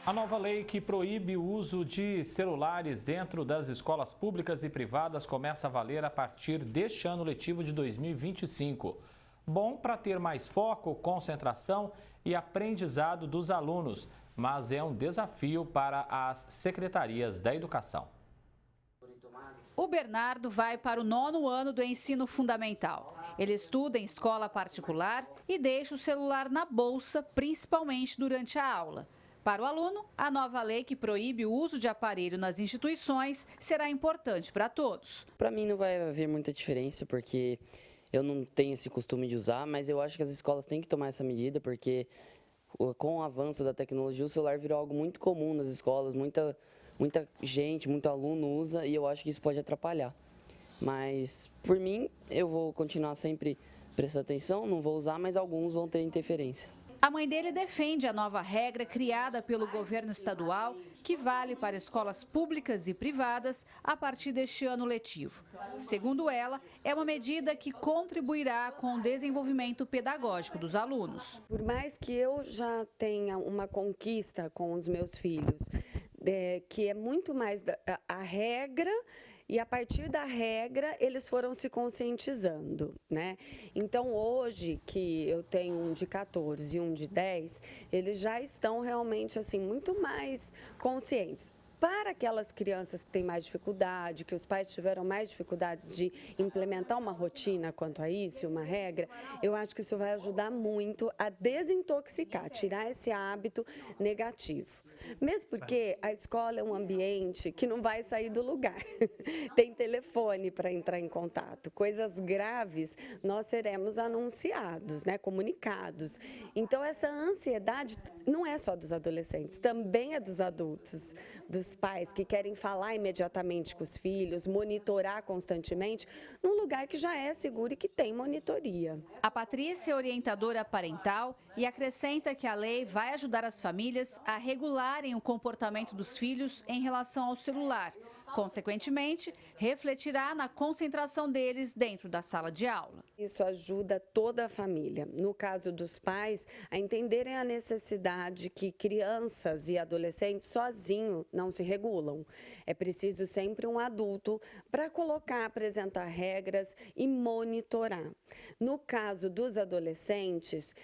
A nova lei que proíbe o uso de celulares dentro das escolas públicas e privadas começa a valer a partir deste ano letivo de 2025. Bom para ter mais foco, concentração e aprendizado dos alunos, mas é um desafio para as secretarias da educação. O Bernardo vai para o 9º ano do ensino fundamental. Ele estuda em escola particular e deixa o celular na bolsa, principalmente durante a aula. Para o aluno, a nova lei que proíbe o uso de aparelho nas instituições será importante para todos. Para mim não vai haver muita diferença, porque eu não tenho esse costume de usar, mas eu acho que as escolas têm que tomar essa medida, porque com o avanço da tecnologia, o celular virou algo muito comum nas escolas, muita gente, muito aluno usa, e eu acho que isso pode atrapalhar. Mas, por mim, eu vou continuar sempre prestando atenção, não vou usar, mas alguns vão ter interferência. A mãe dele defende a nova regra criada pelo governo estadual, que vale para escolas públicas e privadas a partir deste ano letivo. Segundo ela, é uma medida que contribuirá com o desenvolvimento pedagógico dos alunos. Por mais que eu já tenha uma conquista com os meus filhos, que é muito mais a regra, e a partir da regra eles foram se conscientizando, né? Então hoje que eu tenho um de 14 e um de 10, eles já estão realmente assim muito mais conscientes. Para aquelas crianças que têm mais dificuldade, que os pais tiveram mais dificuldades de implementar uma rotina quanto a isso, uma regra, eu acho que isso vai ajudar muito a desintoxicar, tirar esse hábito negativo. Mesmo porque a escola é um ambiente que não vai sair do lugar. Tem telefone para entrar em contato. Coisas graves, nós seremos anunciados, né, comunicados. Então, essa ansiedade não é só dos adolescentes, também é dos adultos, dos pais que querem falar imediatamente com os filhos, monitorar constantemente, num lugar que já é seguro e que tem monitoria. A Patrícia é orientadora parental e acrescenta que a lei vai ajudar as famílias a regularem o comportamento dos filhos em relação ao celular. Consequentemente, refletirá na concentração deles dentro da sala de aula. Isso ajuda toda a família, no caso dos pais, a entenderem a necessidade que crianças e adolescentes sozinhos não se regulam. É preciso sempre um adulto para apresentar regras e monitorar. No caso dos adolescentes,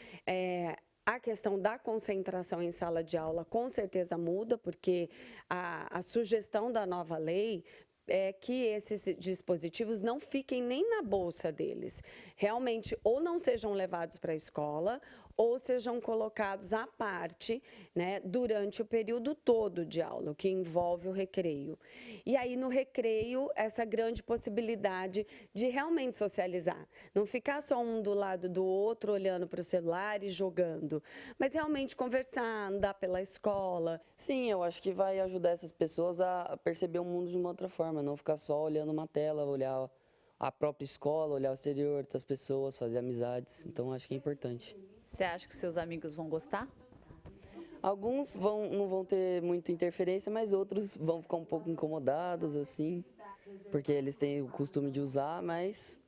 a questão da concentração em sala de aula com certeza muda, porque a sugestão da nova lei é que esses dispositivos não fiquem nem na bolsa deles. Realmente, ou não sejam levados para a escola, ou sejam colocados à parte, né, durante o período todo de aula, o que envolve o recreio. E aí, no recreio, essa grande possibilidade de realmente socializar. Não ficar só um do lado do outro, olhando para o celular e jogando, mas realmente conversar, andar pela escola. Sim, eu acho que vai ajudar essas pessoas a perceber o mundo de uma outra forma, não ficar só olhando uma tela, olhar a própria escola, olhar o exterior das pessoas, fazer amizades. Então, acho que é importante. Você acha que seus amigos vão gostar? Alguns não vão ter muita interferência, mas outros vão ficar um pouco incomodados, assim, porque eles têm o costume de usar, mas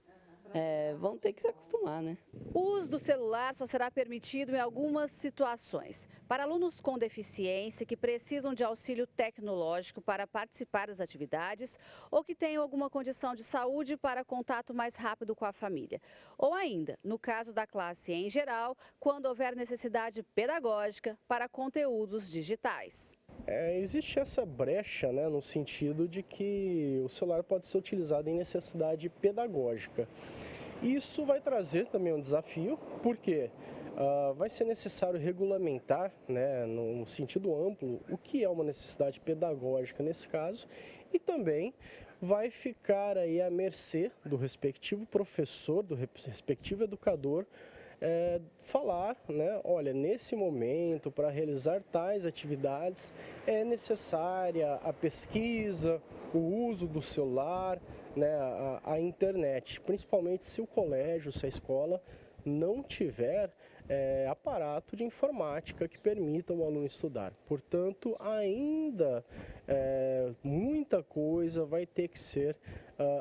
vão ter que se acostumar, né? O uso do celular só será permitido em algumas situações. Para alunos com deficiência que precisam de auxílio tecnológico para participar das atividades ou que tenham alguma condição de saúde para contato mais rápido com a família. Ou ainda, no caso da classe em geral, quando houver necessidade pedagógica para conteúdos digitais. Existe essa brecha, né, no sentido de que o celular pode ser utilizado em necessidade pedagógica. Isso vai trazer também um desafio, porque vai ser necessário regulamentar, né, no sentido amplo, o que é uma necessidade pedagógica nesse caso, e também vai ficar aí à mercê do respectivo professor, do respectivo educador, falar, né, olha, nesse momento, para realizar tais atividades, é necessária a pesquisa, o uso do celular, né, a internet, principalmente se o colégio, se a escola não tiver aparato de informática que permita o aluno estudar. Portanto, ainda muita coisa vai ter que ser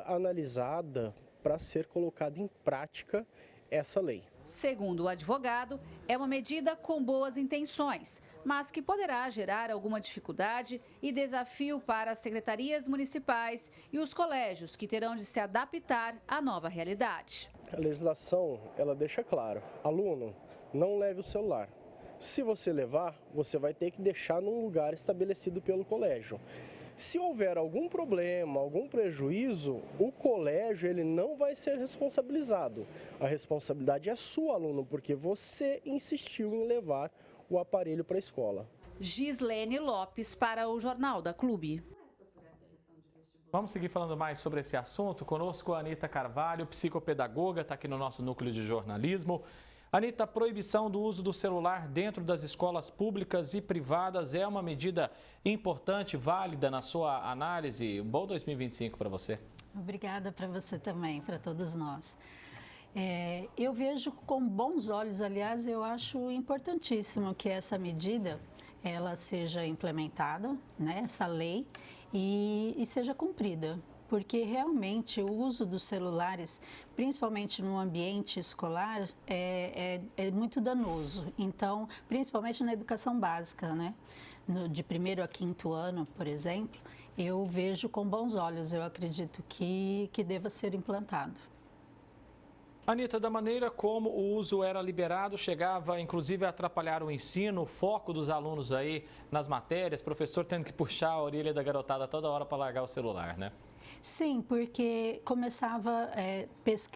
analisada para ser colocada em prática essa lei. Segundo o advogado, é uma medida com boas intenções, mas que poderá gerar alguma dificuldade e desafio para as secretarias municipais e os colégios, que terão de se adaptar à nova realidade. A legislação, ela deixa claro, aluno, não leve o celular. Se você levar, você vai ter que deixar num lugar estabelecido pelo colégio. Se houver algum problema, algum prejuízo, o colégio ele não vai ser responsabilizado. A responsabilidade é sua, aluno, porque você insistiu em levar o aparelho para a escola. Gislene Lopes para o Jornal da Clube. Vamos seguir falando mais sobre esse assunto. Conosco a Anita Carvalho, psicopedagoga, está aqui no nosso núcleo de jornalismo. Anita, a proibição do uso do celular dentro das escolas públicas e privadas é uma medida importante, válida na sua análise? Um bom 2025 para você. Obrigada para você também, para todos nós. Eu vejo com bons olhos, aliás, eu acho importantíssimo que essa medida ela seja implementada, né, essa lei, e seja cumprida. Porque realmente o uso dos celulares, principalmente no ambiente escolar, é muito danoso. Então, principalmente na educação básica, né? De 1º a 5º ano, por exemplo, eu vejo com bons olhos, eu acredito que deva ser implantado. Anita, da maneira como o uso era liberado, chegava inclusive a atrapalhar o ensino, o foco dos alunos aí nas matérias, professor tendo que puxar a orelha da garotada toda hora para largar o celular, né? Sim, porque começava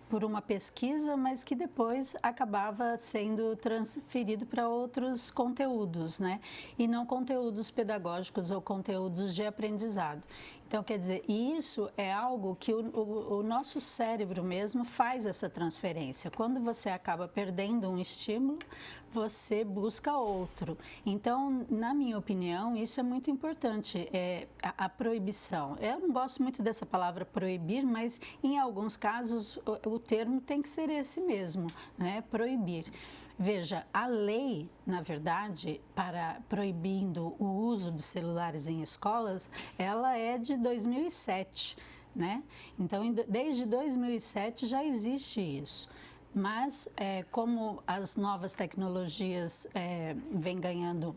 por uma pesquisa, mas que depois acabava sendo transferido para outros conteúdos, né? E não conteúdos pedagógicos ou conteúdos de aprendizado. Então, quer dizer, isso é algo que o nosso cérebro mesmo faz essa transferência. Quando você acaba perdendo um estímulo, você busca outro. Então, na minha opinião, isso é muito importante, a proibição. Eu não gosto muito dessa palavra proibir, mas em alguns casos o termo tem que ser esse mesmo, né? Proibir. Veja, a lei, na verdade, proibindo o uso de celulares em escolas, ela é de 2007, né? Então, desde 2007 já existe isso. Mas, como as novas tecnologias vêm ganhando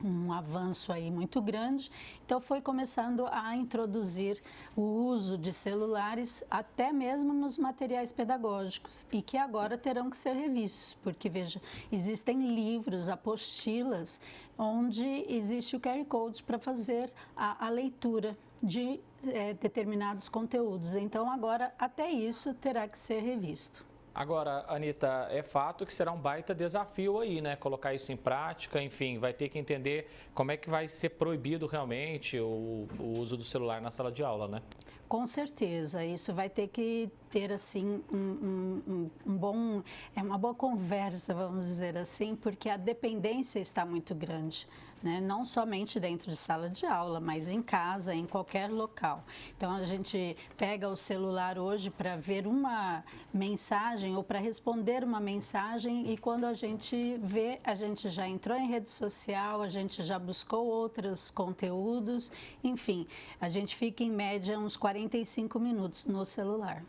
um avanço aí muito grande, então foi começando a introduzir o uso de celulares até mesmo nos materiais pedagógicos e que agora terão que ser revistos, porque veja, existem livros, apostilas, onde existe o QR Code para fazer a leitura de determinados conteúdos. Então agora até isso terá que ser revisto. Agora, Anita, é fato que será um baita desafio aí, né? Colocar isso em prática, enfim, vai ter que entender como é que vai ser proibido realmente o uso do celular na sala de aula, né? Com certeza, isso vai ter que ter assim uma boa conversa, vamos dizer assim, porque a dependência está muito grande, né? Não somente dentro de sala de aula, mas em casa, em qualquer local. Então a gente pega o celular hoje para ver uma mensagem ou para responder uma mensagem e quando a gente vê, a gente já entrou em rede social, a gente já buscou outros conteúdos, enfim, a gente fica em média uns 45 minutos no celular.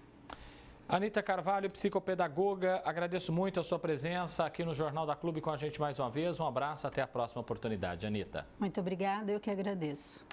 Anita Carvalho, psicopedagoga, agradeço muito a sua presença aqui no Jornal da Clube com a gente mais uma vez. Um abraço, até a próxima oportunidade, Anita. Muito obrigada, eu que agradeço.